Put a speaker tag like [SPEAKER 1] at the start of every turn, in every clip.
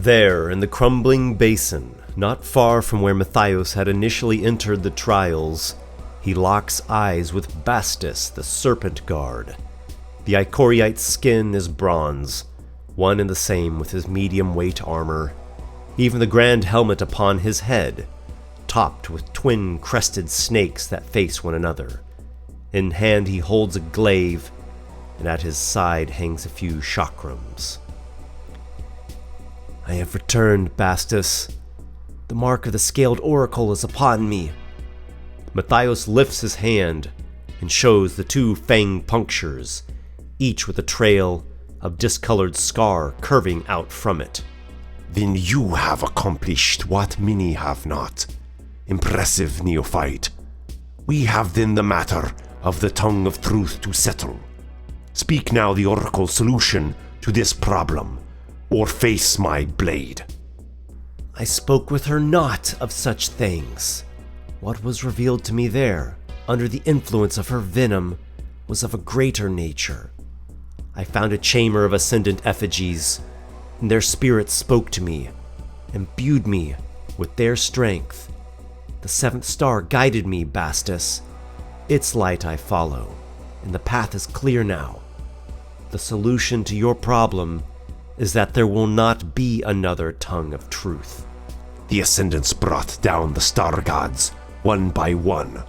[SPEAKER 1] There, in the crumbling basin, not far from where Matthaios had initially entered the trials, he locks eyes with Bastus, the serpent guard. The Icoriite's skin is bronze, one and the same with his medium-weight armor. Even the grand helmet upon his head, topped with twin crested snakes that face one another. In hand he holds a glaive, and at his side hangs a few chakrams. "I have returned, Bastus. The mark of the scaled oracle is upon me." Matthaios lifts his hand and shows the two fang punctures, each with a trail of discolored scar curving out from it.
[SPEAKER 2] "Then you have accomplished what many have not. Impressive, Neophyte. We have then the matter of the tongue of truth to settle. Speak now the oracle's solution to this problem, or face my blade."
[SPEAKER 1] "I spoke with her not of such things. What was revealed to me there, under the influence of her venom, was of a greater nature. I found a chamber of ascendant effigies, and their spirits spoke to me, imbued me with their strength. The seventh star guided me, Bastus. Its light I follow, and the path is clear now. The solution to your problem is that there will not be another tongue of truth."
[SPEAKER 2] "The Ascendants brought down the star gods, one by one.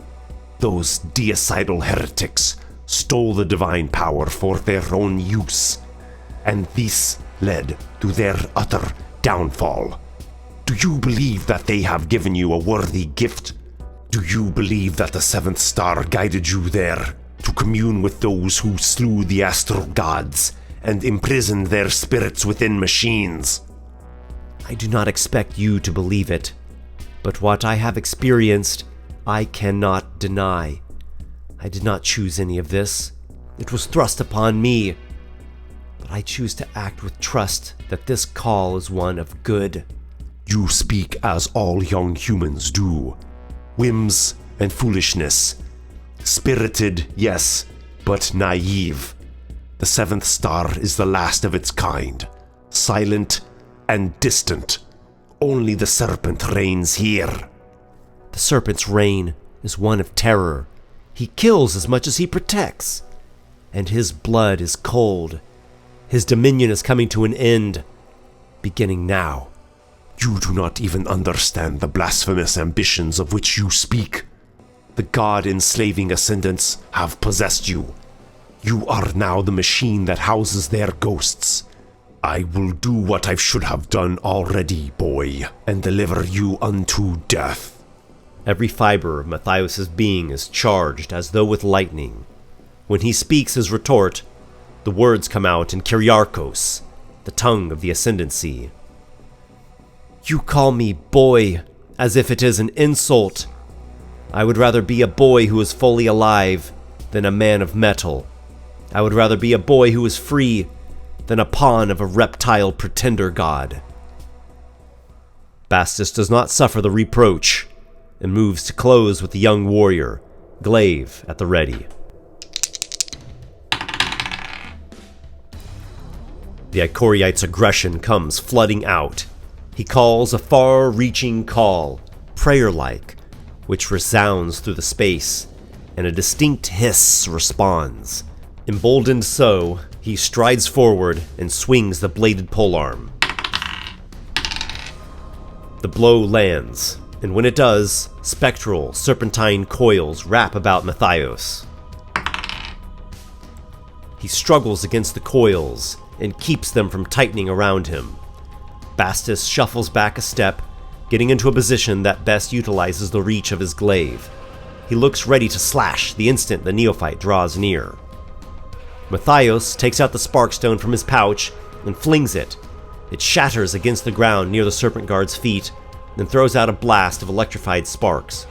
[SPEAKER 2] Those deicidal heretics stole the divine power for their own use, and this led to their utter downfall. Do you believe that they have given you a worthy gift? Do you believe that the seventh star guided you there to commune with those who slew the astral gods and imprisoned their spirits within machines?"
[SPEAKER 1] "I do not expect you to believe it, but what I have experienced, I cannot deny. I did not choose any of this. It was thrust upon me. But I choose to act with trust that this call is one of good."
[SPEAKER 2] "You speak as all young humans do. Whims and foolishness. Spirited, yes, but naive. The seventh star is the last of its kind, silent and distant. Only the serpent reigns here."
[SPEAKER 1] "The serpent's reign is one of terror. He kills as much as he protects, and his blood is cold. His dominion is coming to an end, beginning now."
[SPEAKER 2] "You do not even understand the blasphemous ambitions of which you speak. The god-enslaving ascendants have possessed you. You are now the machine that houses their ghosts. I will do what I should have done already, boy, and deliver you unto death."
[SPEAKER 1] Every fiber of Matthaios' being is charged as though with lightning. When he speaks his retort, the words come out in Kyriarchos, the tongue of the Ascendancy. "You call me boy, as if it is an insult. I would rather be a boy who is fully alive than a man of metal. I would rather be a boy who is free than a pawn of a reptile pretender god." Bastus does not suffer the reproach, and moves to close with the young warrior, glaive at the ready. The Icoriite's aggression comes flooding out. He calls a far-reaching call, prayer-like, which resounds through the space, and a distinct hiss responds. Emboldened so, he strides forward and swings the bladed polearm. The blow lands, and when it does, spectral, serpentine coils wrap about Matthaios. He struggles against the coils and keeps them from tightening around him. Bastus shuffles back a step, getting into a position that best utilizes the reach of his glaive. He looks ready to slash the instant the Neophyte draws near. Matthaios takes out the sparkstone from his pouch and flings it. It shatters against the ground near the serpent guard's feet, then throws out a blast of electrified sparks.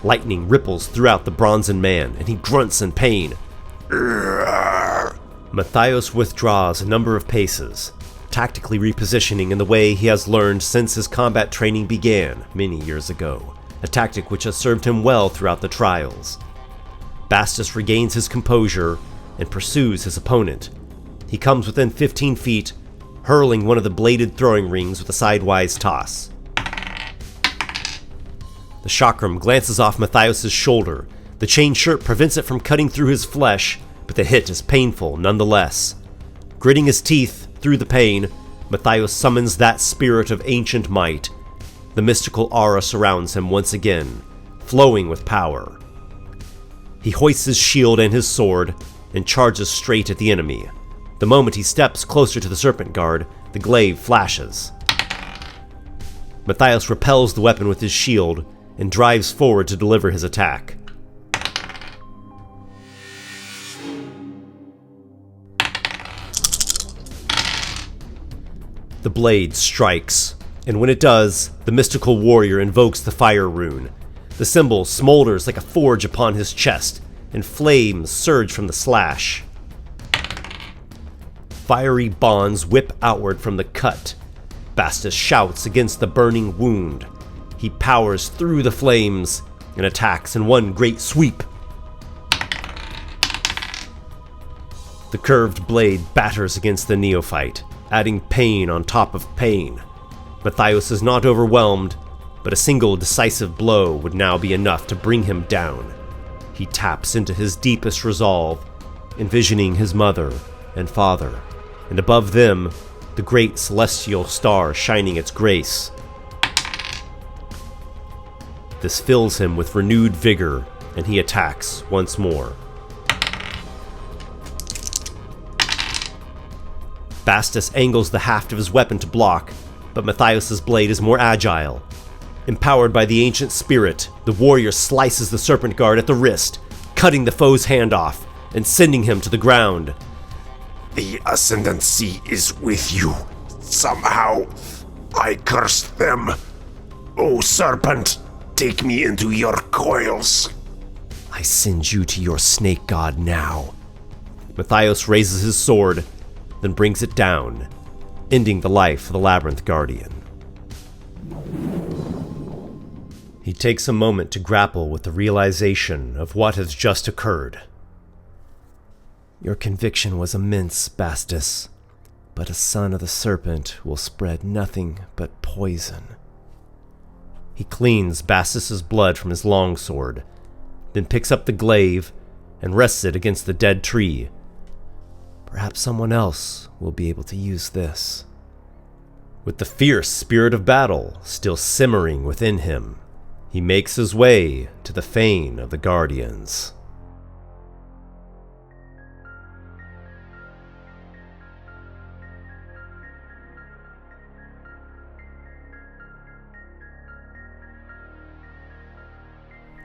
[SPEAKER 1] Lightning ripples throughout the bronzen man, and he grunts in pain. Matthaios withdraws a number of paces, tactically repositioning in the way he has learned since his combat training began many years ago, a tactic which has served him well throughout the trials. Bastus regains his composure, and pursues his opponent. He comes within 15 feet, hurling one of the bladed throwing rings with a sidewise toss. The chakram glances off Matthaios' shoulder. The chain shirt prevents it from cutting through his flesh, but the hit is painful nonetheless. Gritting his teeth through the pain, Matthaios summons that spirit of ancient might. The mystical aura surrounds him once again, flowing with power. He hoists his shield and his sword, and charges straight at the enemy. The moment he steps closer to the serpent guard, the glaive flashes. Matthaios repels the weapon with his shield, and drives forward to deliver his attack. The blade strikes, and when it does, the mystical warrior invokes the fire rune. The symbol smolders like a forge upon his chest, and flames surge from the slash. Fiery bonds whip outward from the cut. Bastus shouts against the burning wound. He powers through the flames and attacks in one great sweep. The curved blade batters against the Neophyte, adding pain on top of pain. Matthaios is not overwhelmed, but a single decisive blow would now be enough to bring him down. He taps into his deepest resolve, envisioning his mother and father, and above them, the great celestial star shining its grace. This fills him with renewed vigor, and he attacks once more. Bastus angles the haft of his weapon to block, but Matthaios' blade is more agile. Empowered by the ancient spirit, the warrior slices the serpent guard at the wrist, cutting the foe's hand off and sending him to the ground.
[SPEAKER 2] The Ascendancy is with you. Somehow, I cursed them. Oh, serpent, take me into your coils.
[SPEAKER 1] I send you to your snake god now. Matthaios raises his sword, then brings it down, ending the life of the Labyrinth Guardian. He takes a moment to grapple with the realization of what has just occurred. Your conviction was immense, Bastus, but a son of the serpent will spread nothing but poison. He cleans Bastus's blood from his longsword, then picks up the glaive and rests it against the dead tree. Perhaps someone else will be able to use this. With the fierce spirit of battle still simmering within him, he makes his way to the fane of the Guardians.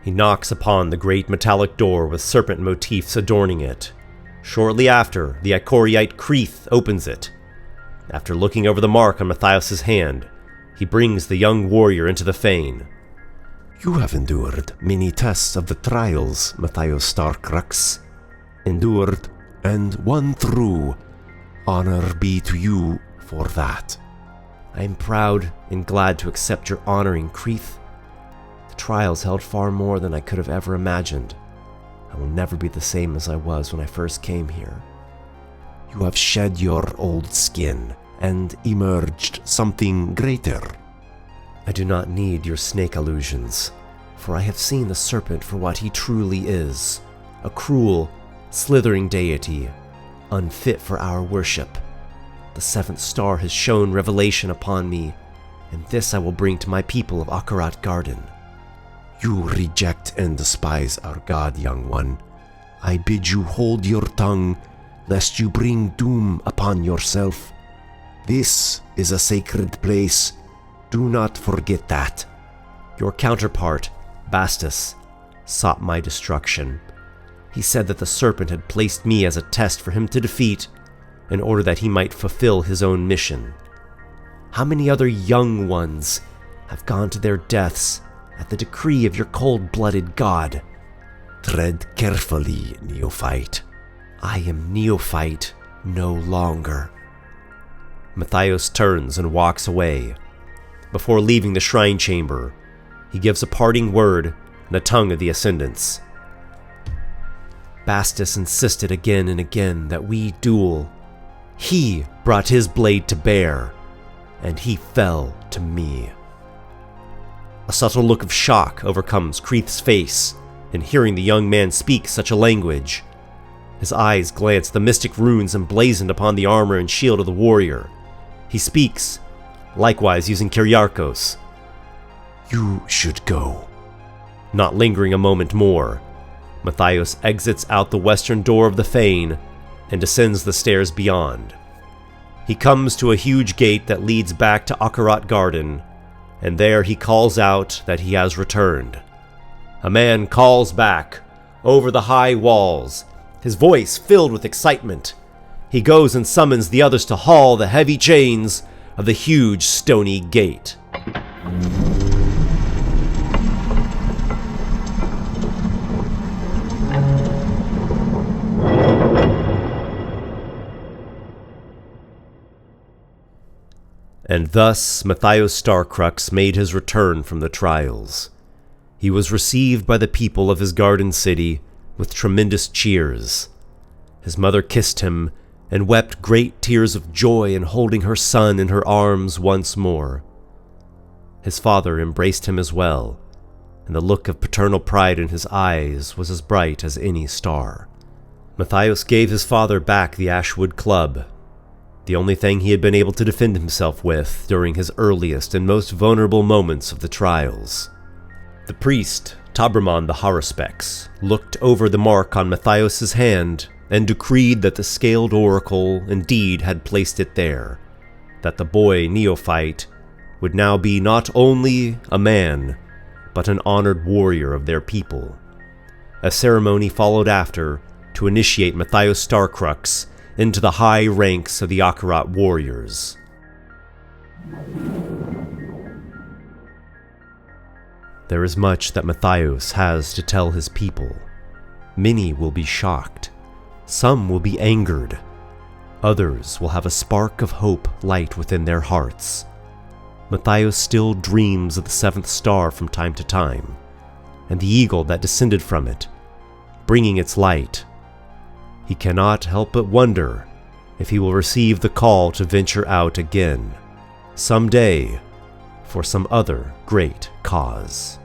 [SPEAKER 1] He knocks upon the great metallic door with serpent motifs adorning it. Shortly after, the Icoriite Creeth opens it. After looking over the mark on Matthaios' hand, he brings the young warrior into the fane.
[SPEAKER 2] You have endured many tests of the trials, Matthaios Starcrux. Endured and won through. Honor be to you for that.
[SPEAKER 1] I am proud and glad to accept your honoring, Creeth. The trials held far more than I could have ever imagined. I will never be the same as I was when I first came here.
[SPEAKER 2] You have shed your old skin and emerged something greater.
[SPEAKER 1] I do not need your snake illusions, for I have seen the serpent for what he truly is, a cruel, slithering deity, unfit for our worship. The seventh star has shown revelation upon me, and this I will bring to my people of Akarat Garden.
[SPEAKER 2] You reject and despise our god, young one. I bid you hold your tongue, lest you bring doom upon yourself. This is a sacred place. Do not forget that.
[SPEAKER 1] Your counterpart, Bastus, sought my destruction. He said that the serpent had placed me as a test for him to defeat, in order that he might fulfill his own mission. How many other young ones have gone to their deaths at the decree of your cold-blooded god?
[SPEAKER 2] Tread carefully, Neophyte.
[SPEAKER 1] I am Neophyte no longer. Matthaios turns and walks away. Before leaving the shrine chamber, he gives a parting word in the tongue of the Ascendants. Bastus insisted again and again that we duel. He brought his blade to bear, and he fell to me. A subtle look of shock overcomes Kreeth's face in hearing the young man speak such a language. His eyes glance the mystic runes emblazoned upon the armor and shield of the warrior. He speaks, likewise using Kyriarchos.
[SPEAKER 2] You should go.
[SPEAKER 1] Not lingering a moment more, Matthaios exits out the western door of the fane and descends the stairs beyond. He comes to a huge gate that leads back to Labyrinthine Garden, and there he calls out that he has returned. A man calls back, over the high walls, his voice filled with excitement. He goes and summons the others to haul the heavy chains of the huge stony gate. And thus Matthaios Starcrux made his return from the trials. He was received by the people of his garden city with tremendous cheers. His mother kissed him and wept great tears of joy in holding her son in her arms once more. His father embraced him as well, and the look of paternal pride in his eyes was as bright as any star. Matthaios gave his father back the Ashwood Club, the only thing he had been able to defend himself with during his earliest and most vulnerable moments of the trials. The priest, Tabramon the Haruspex, looked over the mark on Matthaios' hand and decreed that the scaled oracle indeed had placed it there, that the boy Neophyte would now be not only a man, but an honored warrior of their people. A ceremony followed after to initiate Matthaios Starcrux into the high ranks of the Akarat warriors. There is much that Matthaios has to tell his people. Many will be shocked. Some will be angered. Others will have a spark of hope light within their hearts. Matthaios still dreams of the seventh star from time to time, and the eagle that descended from it, bringing its light. He cannot help but wonder if he will receive the call to venture out again, someday, for some other great cause.